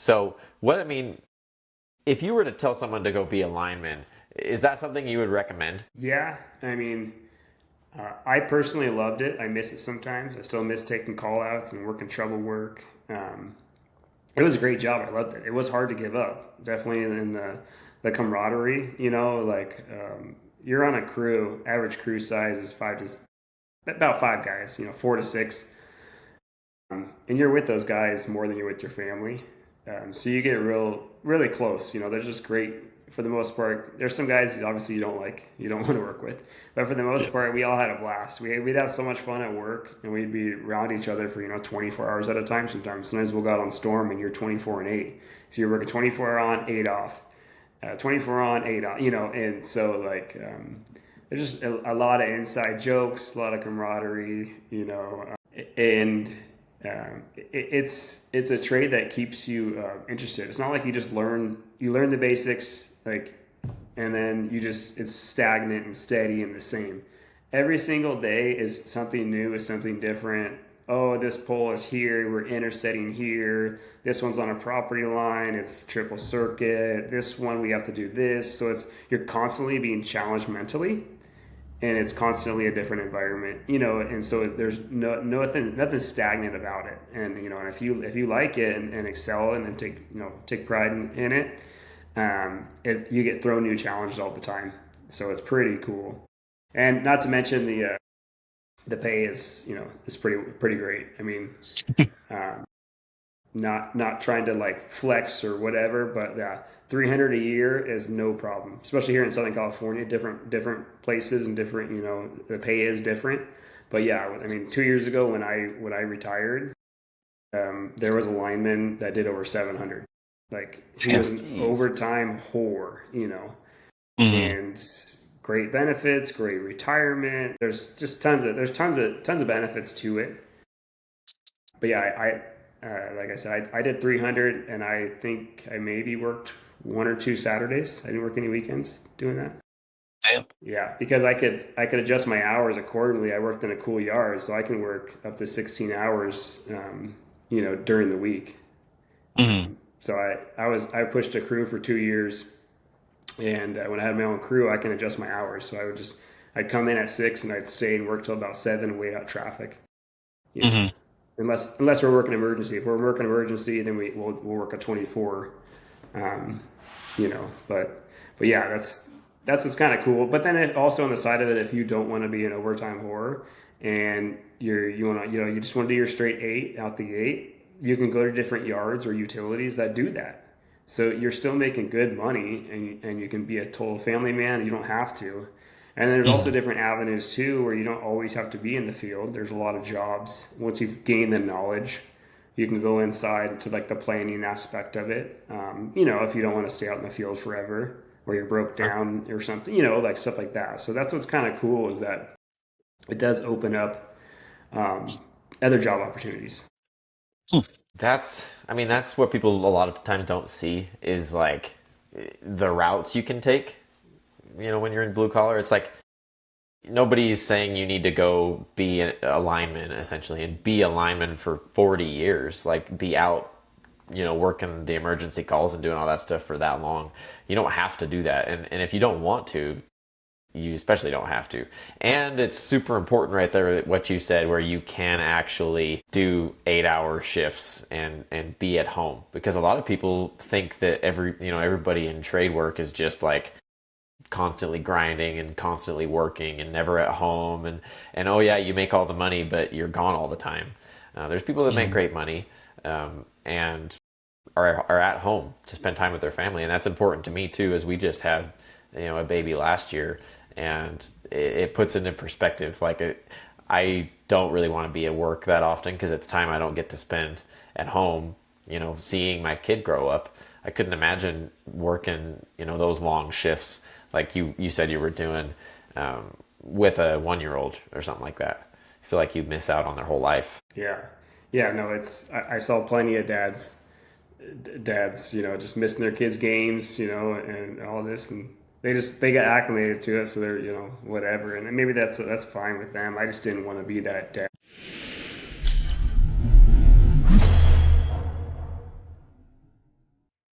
So if you were to tell someone to go be a lineman, is that something you would recommend? Yeah, I mean, I personally loved it. I miss it sometimes. I still miss taking call outs and working trouble work. It was a great job. I loved it. It was hard to give up. Definitely in the camaraderie, you're on a crew. Average crew size is about five guys. 4 to 6, and you're with those guys more than you're with your family. So you get really close. They're just great for the most part. There's some guys obviously you don't want to work with, but for the most Yeah. part, we all had a blast. We'd have so much fun at work, and we'd be around each other for 24 hours at a time. Sometimes we'll go out on storm, and you're 24 and 8, so you're working 24 on, 8 off, 24 on, 8 off. And so there's just a lot of inside jokes, a lot of camaraderie. And it's a trade that keeps you interested. It's not like you learn the basics and then it's stagnant and steady and the same. Every single day is something new, is something different. Oh, this pole is here. We're intersetting here. This one's on a property line. It's triple circuit. This one we have to do this. So you're constantly being challenged mentally, and it's constantly a different environment, and so there's nothing stagnant about it. And if you like it and excel and take pride in it, you get thrown new challenges all the time. So it's pretty cool. And not to mention the pay is pretty great. I mean, um, not trying to flex or whatever, but 300 a year is no problem, especially here in Southern California. Different places and different, the pay is different. But yeah, I mean, 2 years ago when I retired, there was a lineman that did over 700. Like, he Damn. was an Jeez. overtime whore, Hmm. and great benefits, great retirement. There's just tons of benefits to it. But yeah, like I said, I did 300, and I think I maybe worked 1 or 2 Saturdays. I didn't work any weekends doing that. Damn. Yeah, because I could adjust my hours accordingly. I worked in a cool yard, so I can work up to 16 hours, during the week. Hmm. So I pushed a crew for 2 years, and when I had my own crew, I can adjust my hours. So I'd come in at 6 and I'd stay and work till about 7 and wait out traffic. You know, Hmm. unless we're working emergency. If we're working emergency, then we'll work a 24. Um, but yeah, that's what's kind of cool. But then it also on the side of it, if you don't want to be an overtime horror and you want to you just want to do your straight 8 out the gate, you can go to different yards or utilities that do that. So you're still making good money, and you can be a total family man. You don't have to. And there's also Hmm. different avenues too, where you don't always have to be in the field. There's a lot of jobs. Once you've gained the knowledge, you can go inside to the planning aspect of it. If you don't want to stay out in the field forever, or you're broke Sure. down or something, stuff like that. So that's what's kind of cool, is that it does open up other job opportunities. Hmm. That's what people a lot of times don't see is like the routes you can take. When you're in blue collar, it's like nobody's saying you need to go be a lineman essentially and be a lineman for 40 years, like be out, working the emergency calls and doing all that stuff for that long. You don't have to do that. And if you don't want to, you especially don't have to. And it's super important right there what you said, where you can actually do 8-hour shifts and be at home, because a lot of people think that everybody in trade work is just like constantly grinding and constantly working and never at home, and oh yeah, you make all the money but you're gone all the time. There's people that make Mhm. great money, and are at home to spend time with their family, and that's important to me too, as we just had a baby last year, and it puts it in perspective. I don't really want to be at work that often because it's time I don't get to spend at home, seeing my kid grow up. I couldn't imagine working those long shifts like you said you were doing, with a 1-year-old or something like that. I feel like you miss out on their whole life. Yeah, yeah. No, I saw plenty of dads, just missing their kids' games, and all this, and they got acclimated to it, so they're, whatever, and maybe that's fine with them. I just didn't want to be that dad.